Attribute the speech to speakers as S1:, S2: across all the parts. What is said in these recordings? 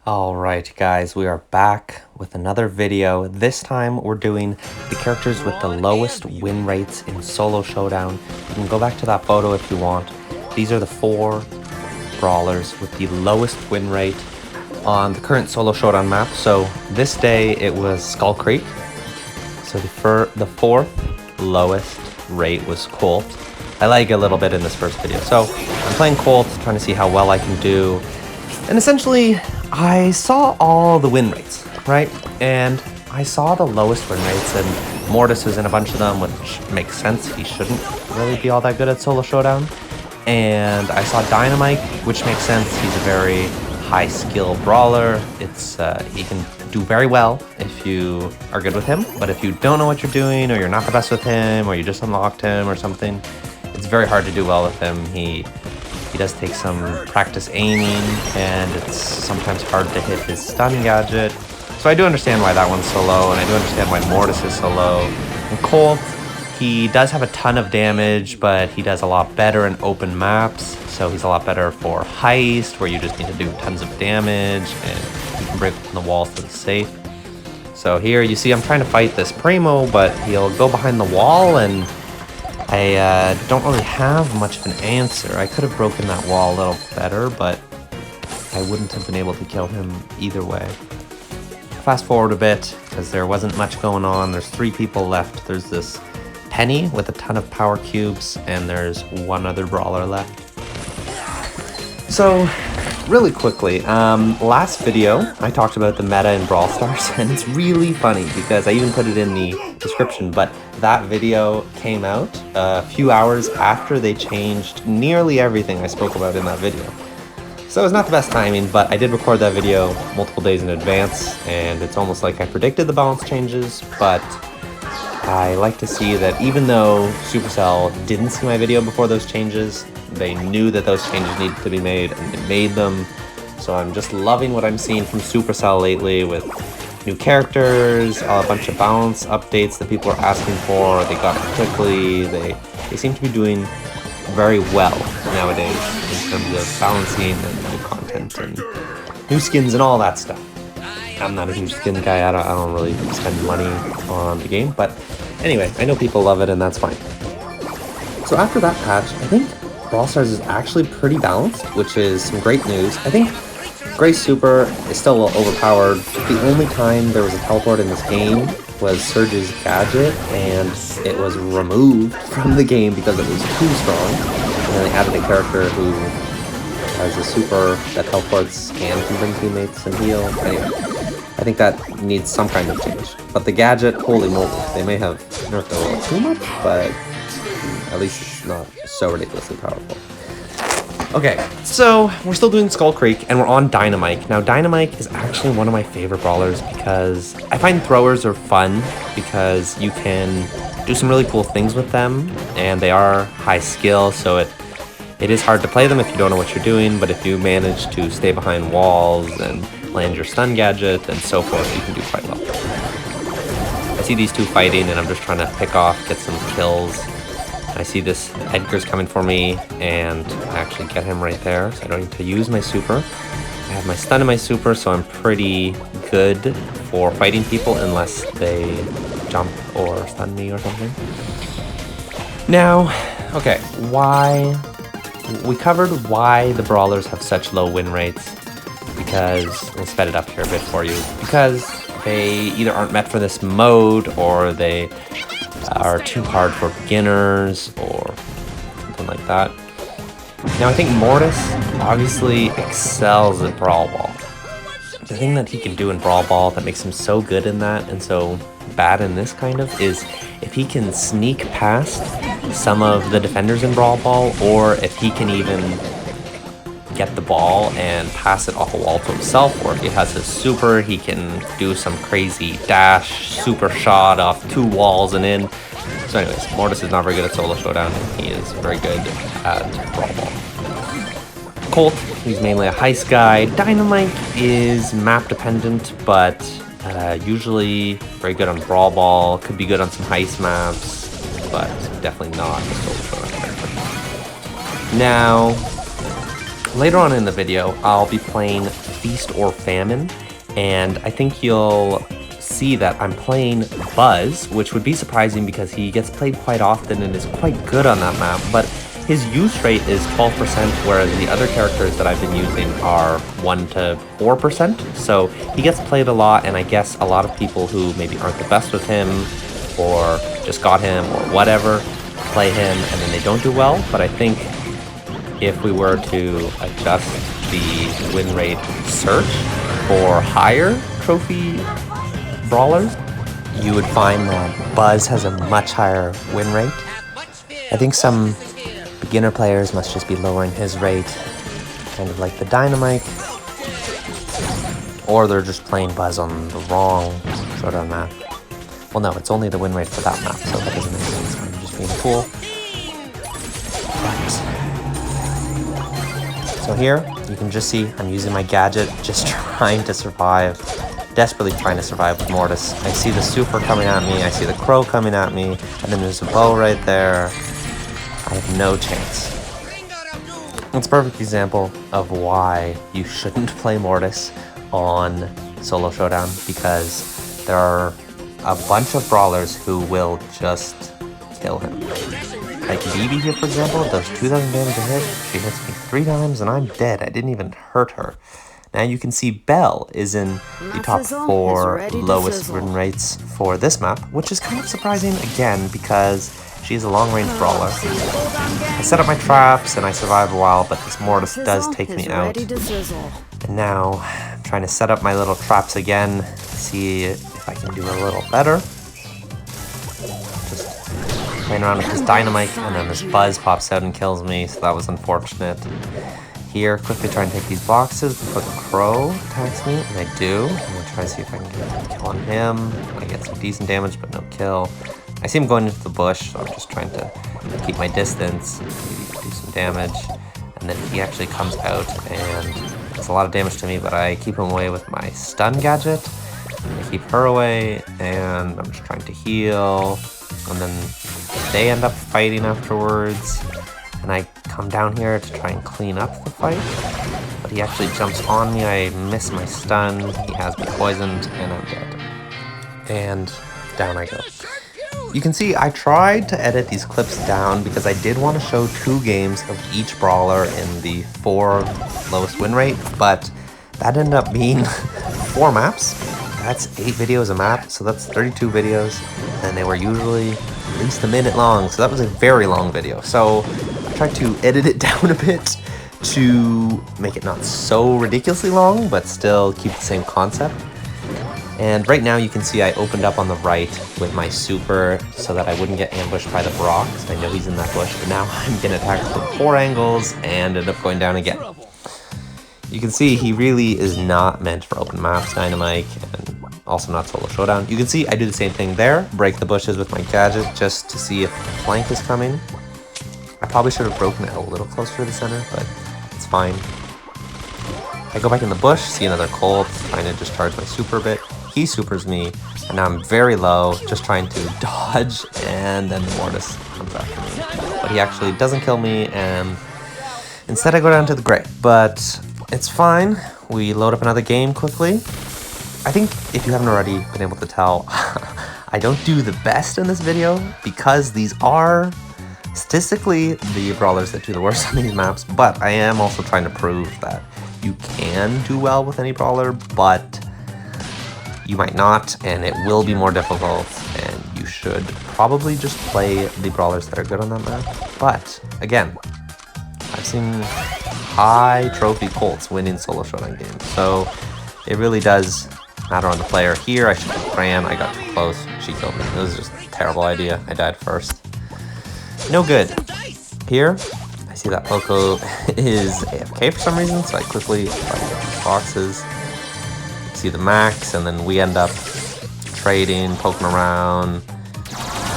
S1: Alright guys, we are back with another video. This time we're doing the characters with the lowest win rates in Solo Showdown. You can go back to that photo if you want. These are the 4 brawlers with the lowest win rate on the current Solo Showdown map. So this day it was Skull Creek. So the 4th lowest rate was Colt. I lag a little bit in this first video. So I'm playing Colt, trying to see how well I can do. And essentially, I saw all the win rates, right? And I saw the lowest win rates, and Mortis is in a bunch of them, which makes sense. He shouldn't really be all that good at Solo Showdown. And I saw Dynamike, which makes sense. He's a very high skill brawler. He can do very well if you are good with him. But if you don't know what you're doing, or you're not the best with him, or you just unlocked him or something, it's very hard to do well with him. He does take some practice aiming, and it's sometimes hard to hit his stun gadget. So I do understand why that one's so low, and I do understand why Mortis is so low. And Colt, he does have a ton of damage, but he does a lot better in open maps. So he's a lot better for heist, where you just need to do tons of damage, and you can break open the walls to the safe. So here you see I'm trying to fight this Primo, but he'll go behind the wall, and I don't really have much of an answer. I could have broken that wall a little better, but I wouldn't have been able to kill him either way. Fast forward a bit, because there wasn't much going on. There's 3 people left. There's this Penny with a ton of power cubes, and there's 1 other brawler left. So, really quickly, last video I talked about the meta in Brawl Stars, and it's really funny because I even put it in the description, but that video came out a few hours after they changed nearly everything I spoke about in that video. So it's not the best timing, but I did record that video multiple days in advance, and it's almost like I predicted the balance changes. But I like to see that even though Supercell didn't see my video before those changes, they knew that those changes needed to be made, and they made them. So I'm just loving what I'm seeing from Supercell lately with new characters, a bunch of balance updates that people are asking for. They got it quickly. They seem to be doing very well nowadays in terms of balancing and new content and new skins and all that stuff. I'm not a huge skin guy. I don't really spend money on the game, but anyway, I know people love it, and that's fine. So after that patch, I think Brawl Stars is actually pretty balanced, which is some great news. I think Gray Super is still a little overpowered. The only time there was a teleport in this game was Surge's gadget, and it was removed from the game because it was too strong. And then they added a character who has a super that teleports and can bring teammates and heal. Anyway, I think that needs some kind of change. But the gadget, holy moly, they may have nerfed it a little too much, but at least it's not so ridiculously powerful. Okay, so we're still doing Skull Creek, and we're on Dynamike. Now, Dynamike is actually one of my favorite brawlers because I find throwers are fun because you can do some really cool things with them, and they are high skill, so it is hard to play them if you don't know what you're doing, but if you manage to stay behind walls and land your stun gadget and so forth, you can do quite well. I see these 2 fighting, and I'm just trying to pick off, get some kills. I see this Edgar's coming for me, and I actually get him right there, so I don't need to use my super. I have my stun in my super, so I'm pretty good for fighting people unless they jump or stun me or something. Now, okay, we covered why the brawlers have such low win rates, because, I'll sped it up here a bit for you, because they either aren't meant for this mode, or they are too hard for beginners, or something like that. Now, I think Mortis obviously excels at Brawl Ball. The thing that he can do in Brawl Ball that makes him so good in that and so bad in this kind of is if he can sneak past some of the defenders in Brawl Ball, or if he can even get the ball and pass it off a wall to himself, or if he has his super, he can do some crazy dash super shot off 2 walls and in. So anyways, Mortis is not very good at Solo Showdown, and he is very good at Brawl Ball. Colt, he's mainly a heist guy. Dynamike is map dependent, but usually very good on Brawl Ball, could be good on some heist maps, but definitely not a Solo Showdown character. Now, later on in the video, I'll be playing Feast or Famine, and I think you'll see that I'm playing Buzz, which would be surprising because he gets played quite often and is quite good on that map, but his use rate is 12%, whereas the other characters that I've been using are 1 to 4%. So he gets played a lot, and I guess a lot of people who maybe aren't the best with him or just got him or whatever play him and then they don't do well. But I think if we were to adjust the win rate search for higher trophy brawlers, you would find that Buzz has a much higher win rate. I think some beginner players must just be lowering his rate, kind of like the Dynamike, or they're just playing Buzz on the wrong Showdown map. Well, no, it's only the win rate for that map, so that doesn't make sense. I'm just being cool. So here, you can just see I'm using my gadget, just trying to survive, desperately trying to survive with Mortis. I see the super coming at me, I see the crow coming at me, and then there's a bow right there. I have no chance. It's a perfect example of why you shouldn't play Mortis on solo Showdown, because there are a bunch of brawlers who will just kill him. Like Bibi here, for example, does 2,000 damage a hit. She hits me 3 times and I'm dead. I didn't even hurt her. Now you can see Belle is in the top 4 lowest win rates for this map, which is kind of surprising again because she's a long-range brawler. I set up my traps and I survive a while, but this Mortis does take me out. And now I'm trying to set up my little traps again, see if I can do a little better. Just playing around with this Dynamike, and then this Buzz pops out and kills me, so that was unfortunate. Here, quickly try and take these boxes before the crow attacks me, and I do. I'm gonna try to see if I can get a kill on him. I get some decent damage, but no kill. I see him going into the bush, so I'm just trying to keep my distance, maybe do some damage. And then he actually comes out and does a lot of damage to me, but I keep him away with my stun gadget. I keep her away, and I'm just trying to heal. And then they end up fighting afterwards. And I come down here to try and clean up the fight. But he actually jumps on me, I miss my stun, he has me poisoned, and I'm dead. And down I go. You can see I tried to edit these clips down because I did want to show 2 games of each brawler in the 4 lowest win rate, but that ended up being 4 maps. That's 8 videos a map, so that's 32 videos, and they were usually at least a minute long, so that was a very long video. So I tried to edit it down a bit to make it not so ridiculously long, but still keep the same concept. And right now you can see I opened up on the right with my super so that I wouldn't get ambushed by the Brock, because I know he's in that bush, but now I'm getting attacked from 4 angles and end up going down again. You can see he really is not meant for open maps, Dynamike, and also not solo Showdown. You can see I do the same thing there, break the bushes with my gadget just to see if the flank is coming. I probably should have broken it a little closer to the center, but it's fine. I go back in the bush, see another Colt, trying to just charge my super a bit. He supers me, and now I'm very low, just trying to dodge, and then Mortis comes after me. But he actually doesn't kill me, and instead I go down to the gray. But it's fine. We load up another game quickly. I think if you haven't already been able to tell, I don't do the best in this video because these are statistically the brawlers that do the worst on these maps, but I am also trying to prove that you can do well with any brawler, but you might not, and it will be more difficult, and you should probably just play the brawlers that are good on that map. But again, I've seen high trophy Colts winning solo Showdown games, so it really does matter on the player. Here I should have ran, I got too close, she killed me. It was just a terrible idea. I died first. No good. Here I see that Poco is AFK for some reason, so I quickly try to get these boxes. See the max, and then we end up trading, poking around,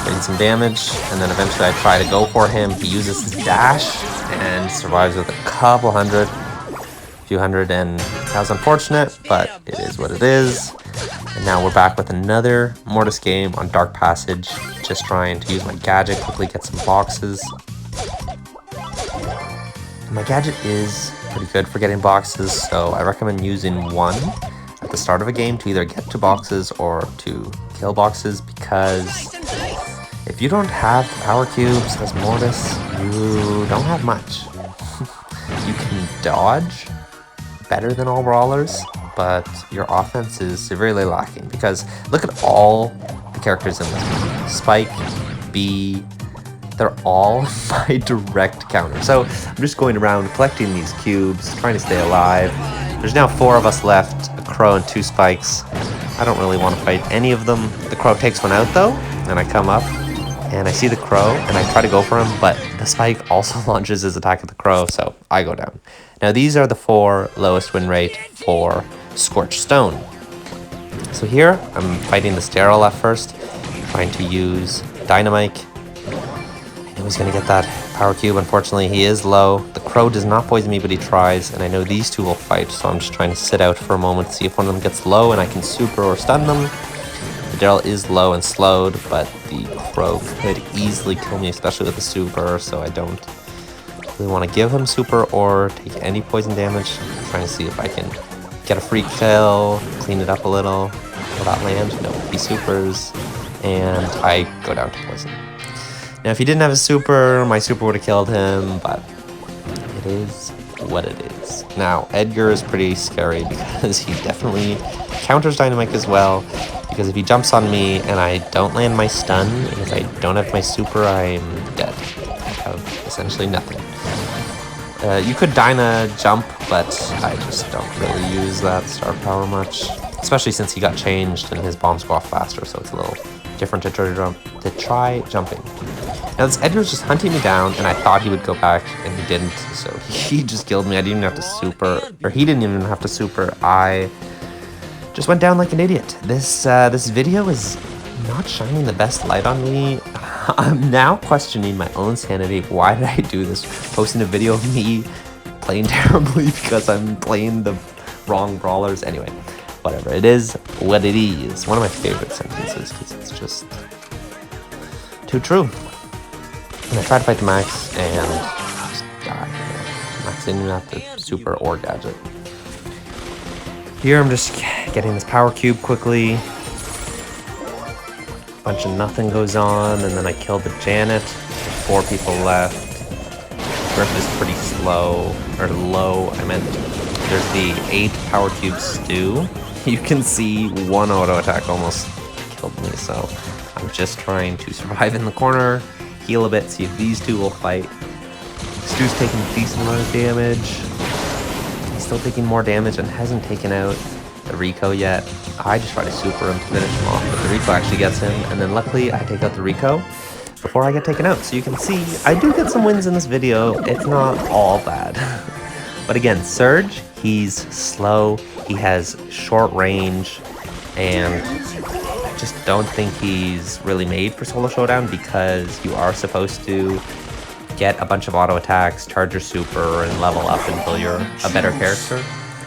S1: getting some damage, and then eventually I try to go for him. He uses his dash and survives with a couple hundred, few hundred, and that was unfortunate, but it is what it is. And now we're back with another Mortis game on Dark Passage, just trying to use my gadget, quickly get some boxes. My gadget is pretty good for getting boxes, so I recommend using one at the start of a game to either get to boxes or to kill boxes, because if you don't have the power cubes as Mortis, you don't have much. You can dodge better than all brawlers, but your offense is severely lacking, because look at all the characters in this game. Spike, Bee, they're all my direct counter. So I'm just going around collecting these cubes, trying to stay alive. There's now 4 of us left, a Crow and 2 Spikes. I don't really want to fight any of them. The Crow takes one out though, and I come up and I see the Crow and I try to go for him, but the Spike also launches his attack at the Crow, so I go down. Now these are the 4 lowest win rate for Scorched Stone. So here I'm fighting the Sterile at first, trying to use Dynamike. I know he's going to get that power cube. Unfortunately, he is low. The Crow does not poison me, but he tries, and I know these two will fight, so I'm just trying to sit out for a moment, see if one of them gets low and I can super or stun them. The Daryl is low and slowed, but the Crow could easily kill me, especially with the super, so I don't really want to give him super or take any poison damage. I'm trying to see if I can get a free kill, clean it up a little. Will that land? No, he supers, and I go down to poison. Now, if he didn't have a super, my super would have killed him, but it is what it is. Now, Edgar is pretty scary because he definitely counters Dynamike as well, because if he jumps on me and I don't land my stun, and if I don't have my super, I'm dead. I have essentially nothing. You could Dyna jump, but I just don't really use that star power much, especially since he got changed and his bombs go off faster, so it's a little different to try jumping. Now this Edgar's just hunting me down, and I thought he would go back, and he didn't, so he just killed me. I didn't even have to super, or he didn't even have to super. I just went down like an idiot. This video is not shining the best light on me. I'm now questioning my own sanity. Why did I do this? Posting a video of me playing terribly because I'm playing the wrong brawlers. Anyway, whatever. It is what it is. One of my favorite sentences because it's just too true. And I tried to fight the Max and just died. Max didn't even have to super or gadget. Here I'm just getting this power cube quickly. Bunch of nothing goes on, and then I killed the Janet. 4 people left. Griff is pretty slow, or low. I meant there's the 8 power cube stew. You can see 1 auto attack almost killed me, so I'm just trying to survive in the corner, heal a bit, see if these 2 will fight. Stew's taking a decent amount of damage. He's still taking more damage and hasn't taken out the Rico yet. I just try to super him to finish him off, but the Rico actually gets him, and then luckily I take out the Rico before I get taken out. So you can see I do get some wins in this video. It's not all bad. But again, Surge, he's slow, he has short range, and I just don't think he's really made for solo showdown, because you are supposed to get a bunch of auto attacks, charge your super, and level up until you're a better character.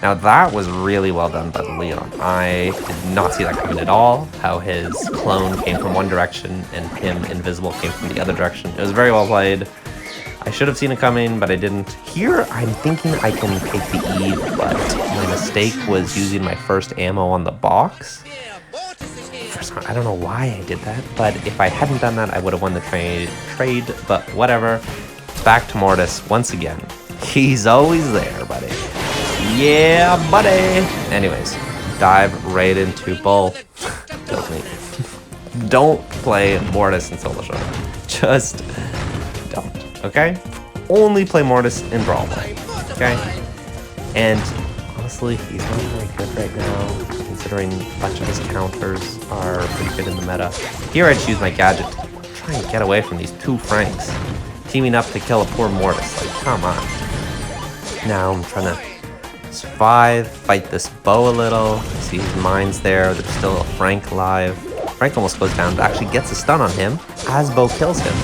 S1: Now that was really well done by the Leon. I did not see that coming at all, how his clone came from one direction and him invisible came from the other direction. It was very well played. I should have seen it coming, but I didn't. Here, I'm thinking I can take the Eve, but my mistake was using my first ammo on the box. I don't know why I did that, but if I hadn't done that, I would have won the trade, but whatever. Back to Mortis once again. He's always there, buddy. Yeah, buddy. Anyways, dive right into Bull. Killed me. Don't play Mortis in solo showdown. Just don't, okay? Only play Mortis in Brawl mode, okay? And honestly, he's not very good right now, considering a bunch of his counters are pretty good in the meta. Here I choose my gadget to try and get away from these 2 Franks teaming up to kill a poor Mortis. Like, come on. Now I'm trying to survive, fight this Bow a little. See his mine's there. There's still a Frank alive. Frank almost goes down, but actually gets a stun on him as Bow kills him.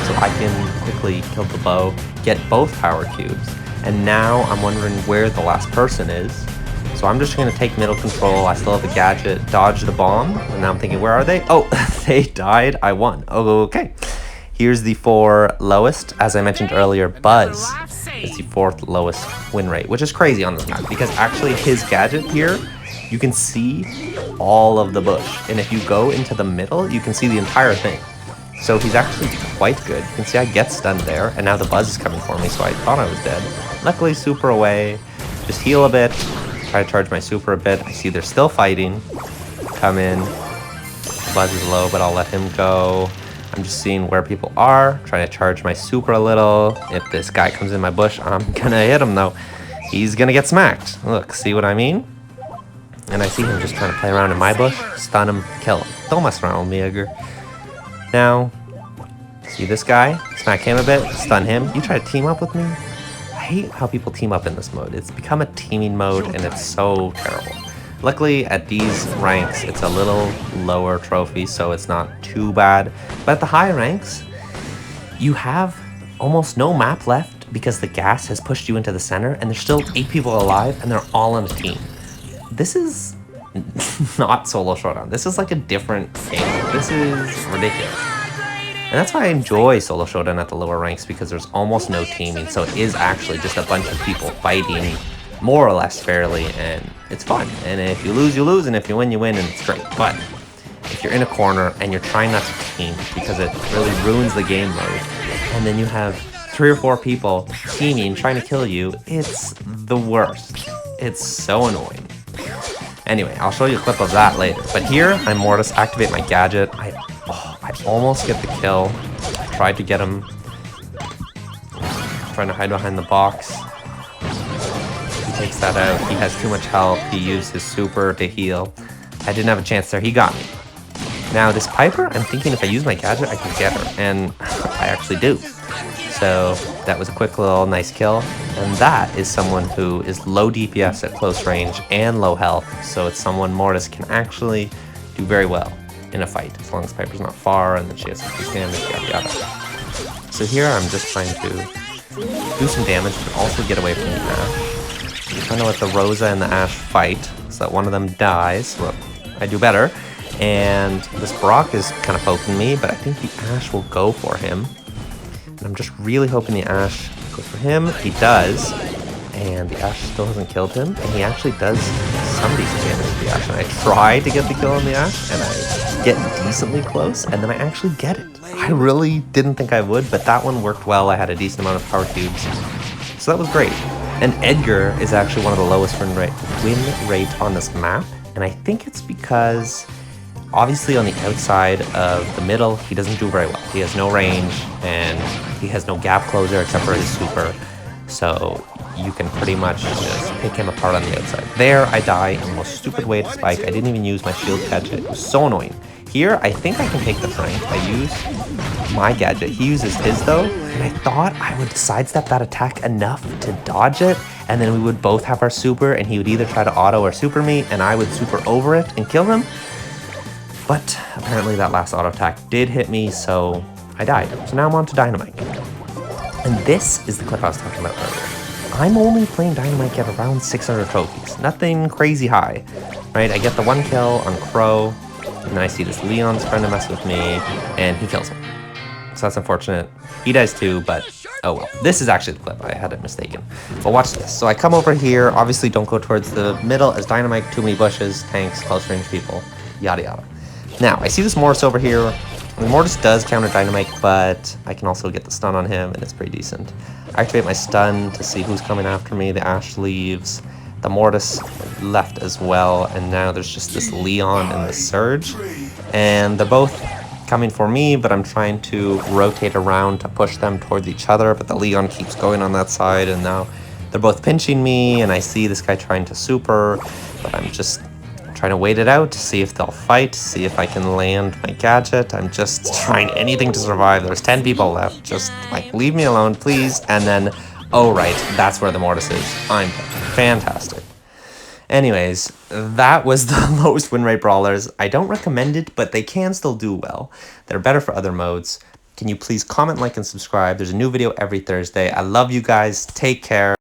S1: So I can quickly kill the Bow, get both power cubes. And now I'm wondering where the last person is. So I'm just going to take middle control. I still have a gadget, dodge the bomb. And now I'm thinking, where are they? Oh, they died. I won. Oh, okay. Here's the 4 lowest. As I mentioned earlier, Buzz It's the 4th lowest win rate, which is crazy on this map because actually his gadget here, you can see all of the bush. And if you go into the middle, you can see the entire thing. So he's actually quite good. You can see I get stunned there, and now the buzz is coming for me, so I thought I was dead. Luckily, super away. Just heal a bit. Try to charge my super a bit. I see they're still fighting. Come in. Buzz is low, but I'll let him go. I'm just seeing where people are. Trying to charge my super a little. If this guy comes in my bush, I'm gonna hit him, though. He's gonna get smacked. Look, see what I mean? And I see him just trying to play around in my bush. Stun him, kill him. Don't mess around with me, Edgar. Now, see this guy? Smack him a bit, stun him. You try to team up with me? I hate how people team up in this mode. It's become a teaming mode and it's so terrible. Luckily, at these ranks, it's a little lower trophy, so it's not too bad. But at the high ranks, you have almost no map left because the gas has pushed you into the center and there's still 8 people alive and they're all on a team. This is not solo showdown. This is like a different game. This is ridiculous. And that's why I enjoy solo showdown at the lower ranks, because there's almost no teaming. So it is actually just a bunch of people fighting more or less fairly, and it's fun. And if you lose, you lose, and if you win, you win, and it's great. But if you're in a corner and you're trying not to team because it really ruins the game mode, and then you have 3 or 4 people teaming, trying to kill you, it's the worst. It's so annoying. Anyway, I'll show you a clip of that later. But here, I'm Mortis, activate my gadget. I almost get the kill. I tried to get him. Trying to hide behind the box. He takes that out. He has too much health. He used his super to heal. I didn't have a chance there. He got me. Now, this Piper, I'm thinking if I use my gadget, I can get her. And I actually do. So that was a quick little nice kill. And that is someone who is low DPS at close range and low health. So it's someone Mortis can actually do very well in a fight, as long as Piper's not far and then she has some damage, yada yada. So here I'm just trying to do some damage, but also get away from the Ash. I'm trying to let the Rosa and the Ash fight, so that one of them dies. Well, I do better. And this Brock is kind of poking me, but I think the Ash will go for him. And I'm just really hoping the Ash goes for him. He does. And the Ash still hasn't killed him. And he actually does some decent damage to the Ash. And I try to get the kill on the Ash. And I get decently close. And then I actually get it. I really didn't think I would. But that one worked well. I had a decent amount of power cubes. So that was great. And Edgar is actually one of the lowest win rate on this map. And I think it's because obviously on the outside of the middle, he doesn't do very well. He has no range and he has no gap closer except for his super. So you can pretty much just pick him apart on the outside. There, I die in the most stupid way to spike. I didn't even use my shield gadget. It was so annoying. Here, I think I can take the flank. I use my gadget. He uses his though, and I thought I would sidestep that attack enough to dodge it, and then we would both have our super, and he would either try to auto or super me, and I would super over it and kill him. But apparently that last auto attack did hit me, so I died. So now I'm on to Dynamike. And this is the clip I was talking about earlier. I'm only playing Dynamike at around 600 trophies. Nothing crazy high, right? I get the 1 kill on Crow, and then I see this Leon's trying to mess with me, and he kills him. So that's unfortunate. He dies too, but oh well. This is actually the clip. I had it mistaken. But watch this. So I come over here. Obviously, don't go towards the middle as Dynamike. Too many bushes, tanks, close range people, yada yada. Now, I see this Mortis over here. And Mortis does counter Dynamike, but I can also get the stun on him, and it's pretty decent. I activate my stun to see who's coming after me. The Ash leaves. The Mortis left as well, and now there's just this Leon and the Surge. And they're both coming for me, but I'm trying to rotate around to push them towards each other, but the Leon keeps going on that side, and now they're both pinching me, and I see this guy trying to super, but I'm just trying to wait it out to see if they'll fight, see if I can land my gadget. I'm just trying anything to survive. There's 10 people left. Just like, leave me alone, please. And then, oh right, that's where the Mortis is. I'm dead. Fantastic. Anyways, that was the lowest win rate brawlers. I don't recommend it, but they can still do well. They're better for other modes. Can you please comment, like, and subscribe? There's a new video every Thursday. I love you guys. Take care.